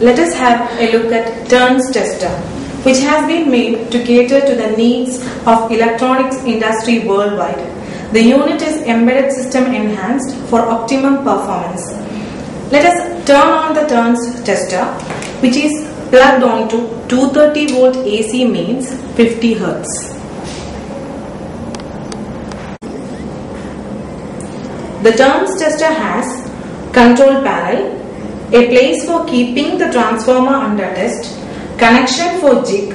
let us have a look at turns tester, which has been made to cater to the needs of electronics industry worldwide. The unit is embedded system enhanced for optimum performance. Let us turn on the turns tester, which is plugged onto 230 volt AC mains 50 Hz. The turns tester has control panel, a place for keeping the transformer under test, connection for jig,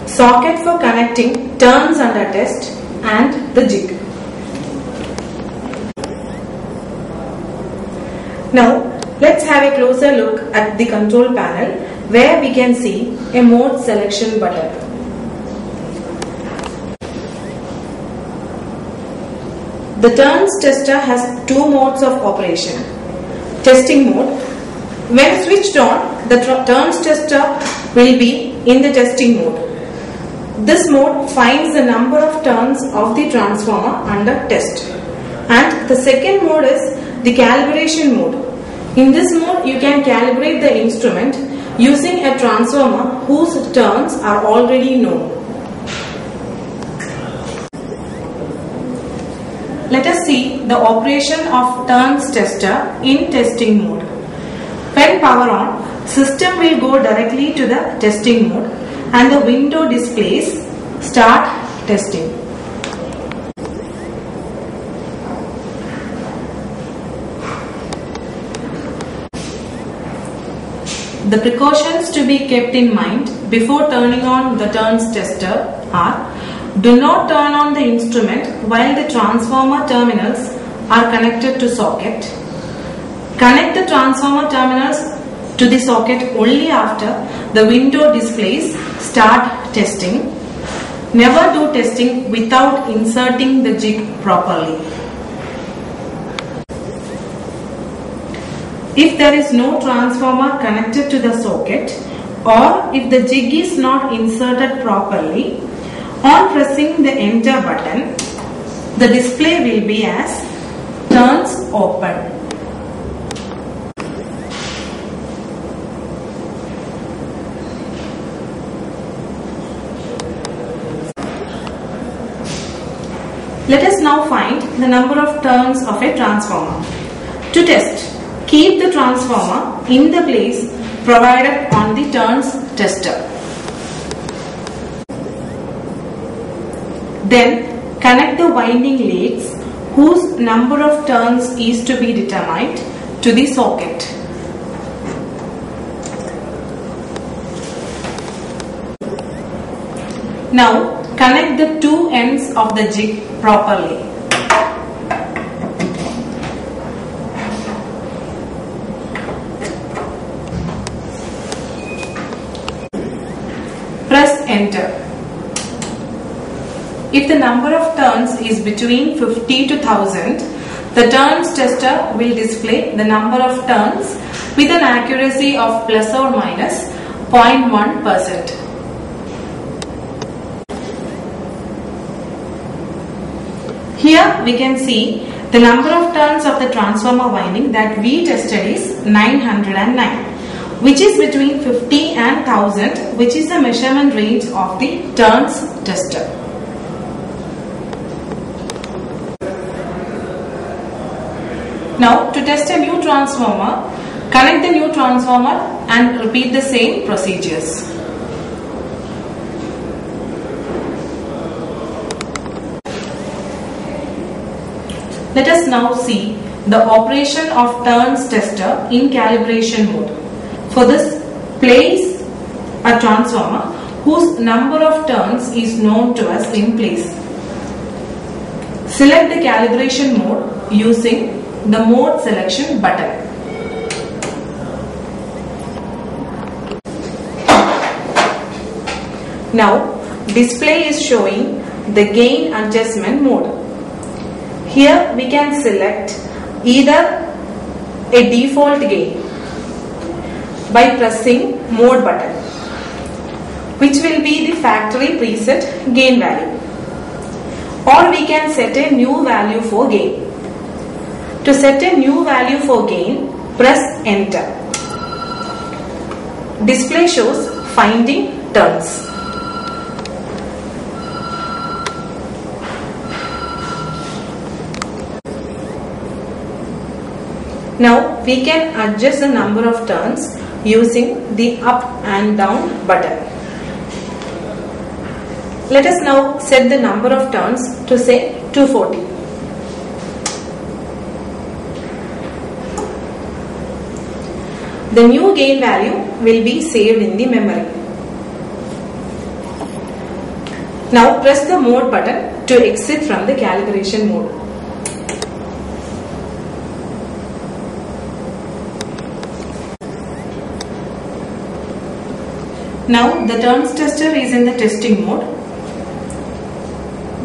socket for connecting turns under test and the jig. Now let's have a closer look at the control panel where we can see a mode selection button. The turns tester has two modes of operation. Testing mode. When switched on, the turns tester will be in the testing mode. This mode finds the number of turns of the transformer under test. And the second mode is the calibration mode. In this mode, you can calibrate the instrument using a transformer whose turns are already known. Let us see the operation of turns tester in testing mode. When power on, system will go directly to the testing mode and the window displays start testing. The precautions to be kept in mind before turning on the turns tester are: do not turn on the instrument while the transformer terminals are connected to socket. Connect the transformer terminals to the socket only after the window displays start testing. Never do testing without inserting the jig properly. If there is no transformer connected to the socket, or if the jig is not inserted properly, on pressing the enter button, the display will be as turns open. Let us now find the number of turns of a transformer. To test, keep the transformer in the place provided on the turns tester. Then connect the winding legs whose number of turns is to be determined to the socket. Now connect the two ends of the jig properly. Press enter. If the number of turns is between 50 to 1000, the turns tester will display the number of turns with an accuracy of plus or minus 0.1%. Here we can see the number of turns of the transformer winding that we tested is 909, which is between 50 and 1000, which is the measurement range of the turns tester. Now to test a new transformer, connect the new transformer and repeat the same procedures. Let us now see the operation of turns tester in calibration mode. For this, place a transformer whose number of turns is known to us in place. Select the calibration mode using the mode selection button. Now display is showing the gain adjustment mode. Here we can select either a default gain by pressing mode button, which will be the factory preset gain value, or we can set a new value for gain. To set a new value for gain, press enter. Display shows finding turns. Now we can adjust the number of turns using the up and down button. Let us now set the number of turns to say 240. The new gain value will be saved in the memory. Now press the mode button to exit from the calibration mode. Now the turns tester is in the testing mode.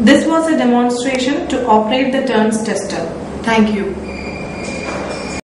This was a demonstration to operate the turns tester. Thank you.